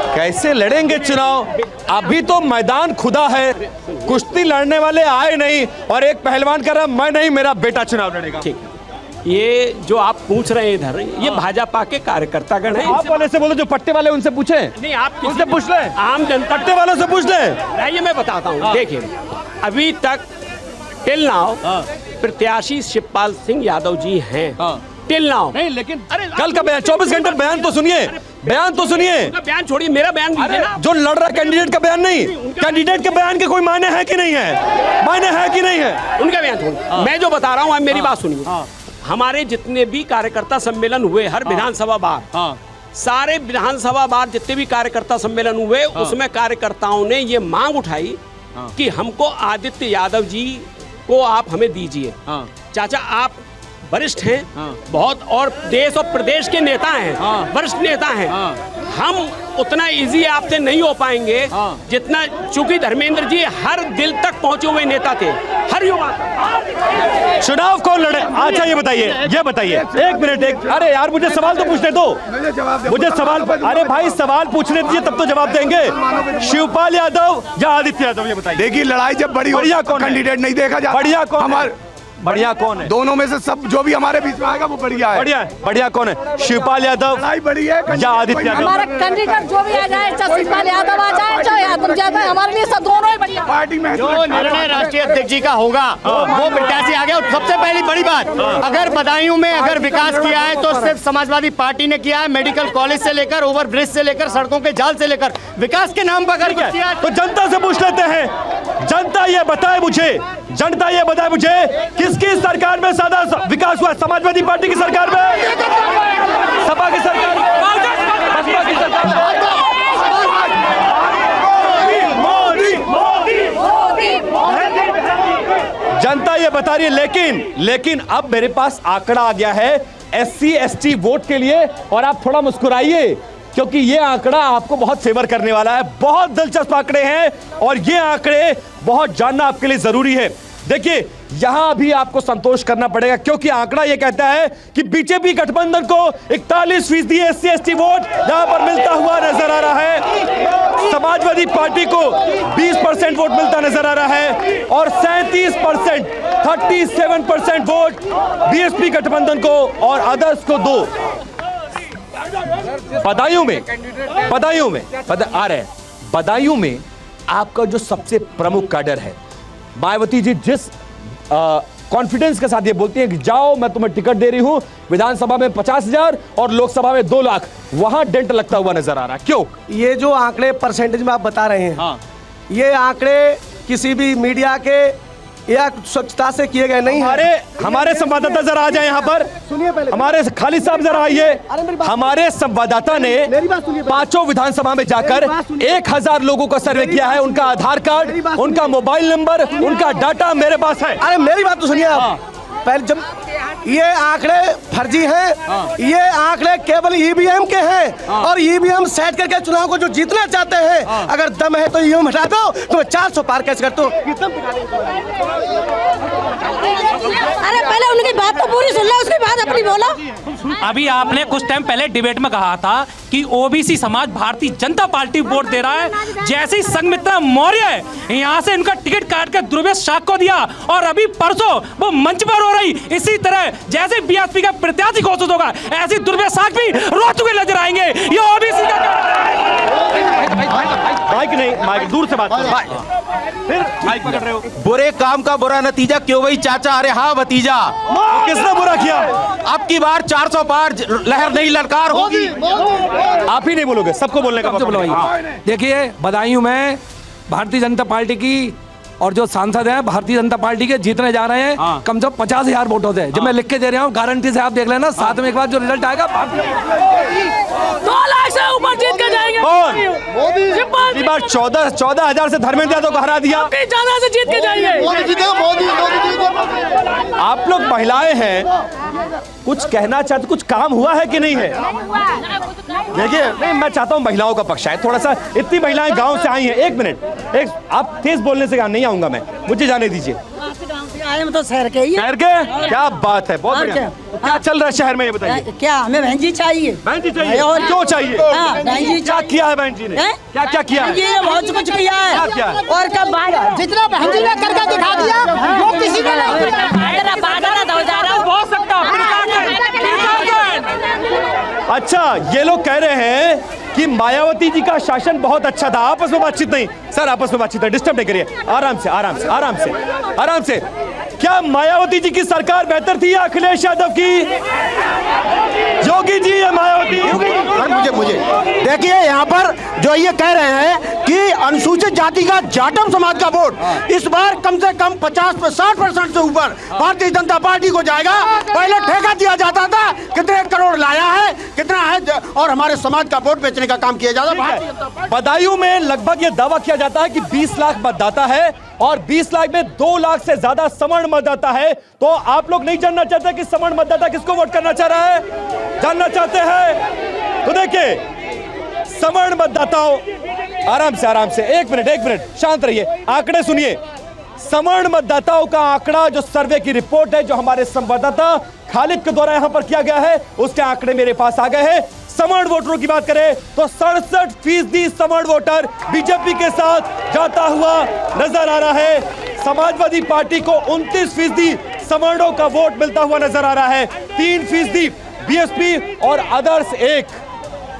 कैसे लड़ेंगे चुनाव? अभी तो मैदान खुदा है, कुश्ती लड़ने वाले आए नहीं और एक पहलवान कह रहा मैं नहीं, मेरा बेटा चुनाव लड़ेगा। ठीक, ये जो आप पूछ रहे हैं इधर, ये भाजपा के कार्यकर्तागण हैं। आप वाले से बोलो, जो पट्टे वाले उनसे पूछे। नहीं, आप उनसे पूछ ले, आम जनता पट्टे वालों से पूछ ले। ये मैं बताता हूँ। देखिए, अभी तक टिल नाउ प्रत्याशी शिवपाल सिंह यादव जी हैं। टिल नाउ नहीं, लेकिन कल का बयान, 24 घंटे बयान तो सुनिए, बयान तो सुनिए। बयान छोड़िए, मेरा बयान लीजिए ना। जो लड़ रहा कैंडिडेट का बयान नहीं, कैंडिडेट के बयान के कोई मायने है कि नहीं है? मायने है कि नहीं है? उनका बयान छोड़िए, मैं जो बता रहा हूँ आप मेरी बात सुनिए। हमारे जितने भी कार्यकर्ता सम्मेलन हुए हर विधानसभा बार, सारे विधानसभा बार जितने भी कार्यकर्ता सम्मेलन हुए, उसमें कार्यकर्ताओं ने ये मांग उठाई कि हमको आदित्य यादव जी को आप हमें दीजिए। चाचा आप वरिष्ठ हैं बहुत, और देश और प्रदेश के नेता हैं, वरिष्ठ नेता हैं। हम उतना इजी आपसे नहीं हो पाएंगे जितना, चूंकि धर्मेंद्र जी हर दिल तक पहुंचे हुए नेता थे, हर युवा। चुनाव कौन लड़े? अच्छा ये बताइए, एक मिनट, अरे यार मुझे सवाल तो पूछने दो, मुझे सवाल, अरे भाई सवाल पूछने दीजिए तब तो जवाब देंगे। शिवपाल यादव या आदित्य यादव, ये बताइए। देखिए लड़ाई जब बड़ी बढ़िया कौन कैंडिडेट नहीं देखा जाता, बढ़िया कौन हमारे बढ़िया कौन है? दोनों में से सब जो भी हमारे बीच में आएगा वो बढ़िया है। बढ़िया कौन है? शिवपाल यादव लड़ाई बड़ी है या आदित्य यादव? हमारा कैंडिडेट जो भी आ जाए, चाहे शिवपाल यादव आ जाए चाहे यादव यादव, हमारे लिए सब दोनों ही बढ़िया। पार्टी में जो निर्णय राष्ट्रीय अध्यक्ष जी का होगा वो प्रत्याशी आ गया। और सबसे पहली बड़ी बात, अगर बदायूं में अगर विकास किया है तो सिर्फ समाजवादी पार्टी ने किया है। मेडिकल कॉलेज से लेकर ओवर ब्रिज से लेकर सड़कों के जाल से लेकर विकास के नाम पर अगर किया है तो जनता से पूछ लेते हैं। जनता ये बताए मुझे, किसकी सरकार में ज्यादा विकास हुआ? समाजवादी पार्टी की सरकार में, सपा की सरकार में, बसपा की सरकार में? जनता ये बता रही है। लेकिन अब मेरे पास आंकड़ा आ गया है SC ST वोट के लिए, और आप थोड़ा मुस्कुराइए क्योंकि ये आंकड़ा आपको बहुत फेवर करने वाला है। बहुत दिलचस्प आंकड़े हैं और ये आंकड़े बहुत जानना आपके लिए जरूरी है। देखिए यहां भी आपको संतोष करना पड़ेगा क्योंकि आंकड़ा यह कहता है कि बीजेपी गठबंधन को 41% SC ST वोट यहां पर मिलता हुआ नजर आ रहा है। समाजवादी पार्टी को 20% वोट मिलता नजर आ रहा है और 37% वोट BSP गठबंधन को और अदर्स को 2। बदायूं में आपका जो सबसे प्रमुख कैडर है, मायावती जी जिस कॉन्फिडेंस के साथ ये बोलती हैं कि जाओ मैं तुम्हें टिकट दे रही हूं, विधानसभा में 50,000 और लोकसभा में 2 लाख, वहां डेंट लगता हुआ नजर आ रहा है। क्यों? ये जो आंकड़े परसेंटेज में आप बता रहे हैं, ये आंकड़े किसी भी मीडिया के या स्वच्छता से किए गए नहीं हैं। हमारे संवाददाता जरा आ जाए यहाँ पर, सुनिए पहले, हमारे खालिद साहब जरा आइए। हमारे संवाददाता ने 5 विधानसभा में जाकर 1000 लोगों का सर्वे किया है। उनका आधार कार्ड, उनका मोबाइल नंबर, उनका डाटा मेरे पास है। अरे मेरी बात तो सुनिए आप। पहले जब ये आंकड़े फर्जी हैं, ये आंकड़े केवल EVM के हैं और EVM सेट करके चुनाव को जो जीतना चाहते हैं, अगर दम है तो EVM हटा दो, तो मैं 400 पार कैसे कर दूं? अरे पहले उनकी बात तो पूरी सुन लो, उसके बाद अपनी बोलो। अभी आपने कुछ टाइम पहले डिबेट में कहा था कि OBC समाज भारतीय जनता पार्टी वोट दे रहा है। जैसे ही संघमित्रा मौर्य यहाँ से इनका टिकट काट के ध्रुवेश शाह को दिया और अभी परसों वो मंच पर हो रही, इसी तरह जैसे BSP का प्रत्याशी घोषित होगा ऐसे ध्रुवेश शाह भी रोते हुए नजर आएंगे। ये OBC का माइक नहीं, माइक दूर से बात करो। फिर माइक पकड़ रहे हो। बुरे काम का बुरा नतीजा क्यों भाई चाचा? अरे हाँ भतीजा, किसने बुरा किया? अब की बार 400 पार लहर नहीं ललकार होगी। आप ही नहीं बोलोगे, सबको बोलने का मौका। देखिए बदायूं में भारतीय जनता पार्टी की और जो सांसद हैं भारतीय जनता पार्टी के जीतने जा रहे हैं, कम से कम 50,000 वोटों से, जो मैं लिख के दे रहा हूँ, गारंटी से आप देख लेना। साथ में एक बार जो रिजल्ट आएगा 2 लाख से ऊपर जीत के जाएंगे। मोदी बार 14,000 से धर्मेंद्र यादव को हरा दिया, ज्यादा से जीत के जाएंगे। आप लोग महिलाएं हैं, कुछ कहना चाहते, कुछ काम हुआ है कि नहीं है? देखिए नहीं, मैं चाहता हूं महिलाओं का पक्ष आए थोड़ा सा। इतनी महिलाएं गांव से आई हैं। 1 मिनट, आप तेज बोलने से नहीं आऊंगा मैं, मुझे जाने दीजिए। गांव से आए हम तो शहर के ही हैं। शहर के, क्या बात है, बहुत और बढ़िया। क्या? तो क्या चल रहा है शहर में, ये बताइए। क्या हमें बहन जी चाहिए? बहन जी चाहिए, और क्यों चाहिए? हाँ, बहन जी क्या किया है बहन जी ने? हैं? क्या क्या किया है? ये बहुत कुछ किया है। क्या किया है? और कब बाहर जितना बहन जी ने करके दिखा दिया वो किसी ने नहीं किया। बादल हो जा रहा है। हो सकता अच्छा, ये लोग कह रहे हैं कि मायावती जी का शासन बहुत अच्छा था। आपस में बातचीत नहीं सर, आपस में बातचीत नहीं, डिस्टर्ब नहीं करिए, आराम से आराम से आराम से आराम से। क्या मायावती जी की सरकार बेहतर थी या अखिलेश यादव की? योगी जी या मायावती? मुझे देखिए, यहाँ पर जो ये कह रहे हैं कि अनुसूचित जाति का जाटव समाज का वोट इस बार कम से कम 50-60% से ऊपर भारतीय जनता पार्टी को जाएगा। पहले ठेका दिया जाता था, कितने करोड़ लाया है, कितना है, और हमारे समाज का वोट बेचने का काम किया जाता है। बदायूं में लगभग ये दावा किया जाता है कि 20 लाख मतदाता है और 20 लाख में 2 लाख से ज्यादा सवर्ण मतदाता है। तो आप लोग नहीं जानना चाहते कि सवर्ण मतदाता किसको वोट करना चाह रहा है? जानना चाहते हैं? तो देखिए, सवर्ण मतदाताओं, आराम से, एक मिनट शांत रहिए, आंकड़े सुनिए। सवर्ण मतदाताओं का आंकड़ा, जो सर्वे की रिपोर्ट है जो हमारे संवाददाता खालिद के द्वारा यहां पर किया गया है, उसके आंकड़े मेरे पास आ गए हैं। सवर्ण वोटरों की बात करें तो 67% सवर्ण वोटर बीजेपी के साथ जाता हुआ नजर आ रहा है। समाजवादी पार्टी को 29% सवर्णों का वोट मिलता हुआ नजर आ रहा है। 3% बीएसपी और अदर्स 1।